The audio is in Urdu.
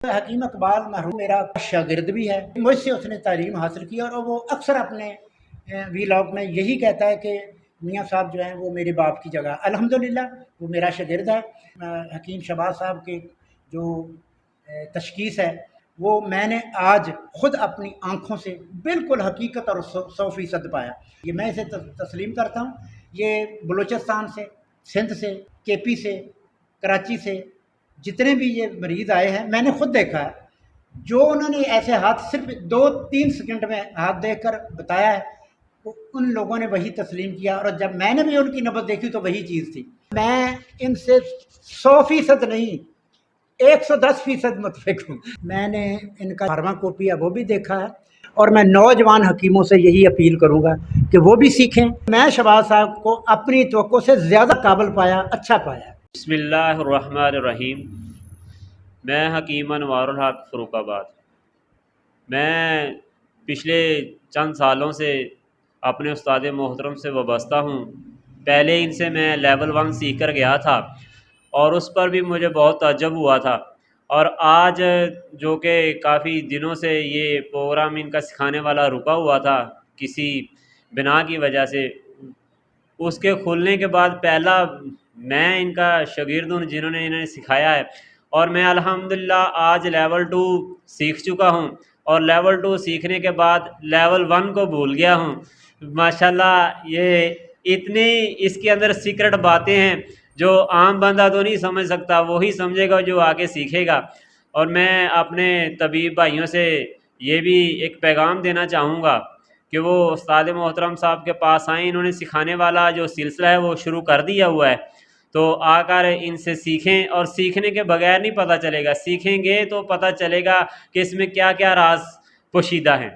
حکیم اقبال مرحوم میرا شاگرد بھی ہے، مجھ سے اس نے تعلیم حاصل کی، اور وہ اکثر اپنے ویلاگ میں یہی کہتا ہے کہ میاں صاحب جو ہیں وہ میرے باپ کی جگہ، الحمدللہ وہ میرا شاگرد ہے۔ حکیم شہباز صاحب کی جو تشخیص ہے وہ میں نے آج خود اپنی آنکھوں سے بالکل حقیقت اور 100% پایا۔ یہ میں اسے تسلیم کرتا ہوں۔ یہ بلوچستان سے، سندھ سے، کے پی سے، کراچی سے جتنے بھی یہ مریض آئے ہیں میں نے خود دیکھا ہے، جو انہوں نے ایسے ہاتھ صرف 2-3 سیکنڈ میں ہاتھ دیکھ کر بتایا ہے، ان لوگوں نے وہی تسلیم کیا، اور جب میں نے بھی ان کی نبض دیکھی تو وہی چیز تھی۔ میں ان سے 100% نہیں، 110% متفق ہوں۔ میں نے ان کا فارما کاپی ہے وہ بھی دیکھا ہے، اور میں نوجوان حکیموں سے یہی اپیل کروں گا کہ وہ بھی سیکھیں۔ میں شہباز صاحب کو اپنی توقع سے زیادہ قابل پایا، اچھا پایا۔ بسم اللہ الرحمن الرحیم۔ میں حکیم انوار الحق فروخ آباد۔ میں پچھلے چند سالوں سے اپنے استاد محترم سے وابستہ ہوں۔ پہلے ان سے میں لیول 1 سیکھ کر گیا تھا، اور اس پر بھی مجھے بہت تعجب ہوا تھا، اور آج جو کہ کافی دنوں سے یہ پروگرام ان کا سکھانے والا رکا ہوا تھا کسی بنا کی وجہ سے، اس کے کھلنے کے بعد پہلا میں ان کا شاگرد ہوں جنہوں نے انہیں سکھایا ہے، اور میں الحمدللہ آج لیول 2 سیکھ چکا ہوں، اور لیول 2 سیکھنے کے بعد لیول 1 کو بھول گیا ہوں۔ ماشاءاللہ یہ اتنی اس کے اندر سیکرٹ باتیں ہیں جو عام بندہ تو نہیں سمجھ سکتا، وہی سمجھے گا جو آگے سیکھے گا۔ اور میں اپنے طبیب بھائیوں سے یہ بھی ایک پیغام دینا چاہوں گا کہ وہ استاد محترم صاحب کے پاس آئیں۔ انہوں نے سکھانے والا جو سلسلہ ہے وہ شروع کر دیا ہوا ہے، تو آ کر ان سے سیکھیں، اور سیکھنے کے بغیر نہیں پتہ چلے گا، سیکھیں گے تو پتہ چلے گا کہ اس میں کیا کیا راز پوشیدہ ہیں۔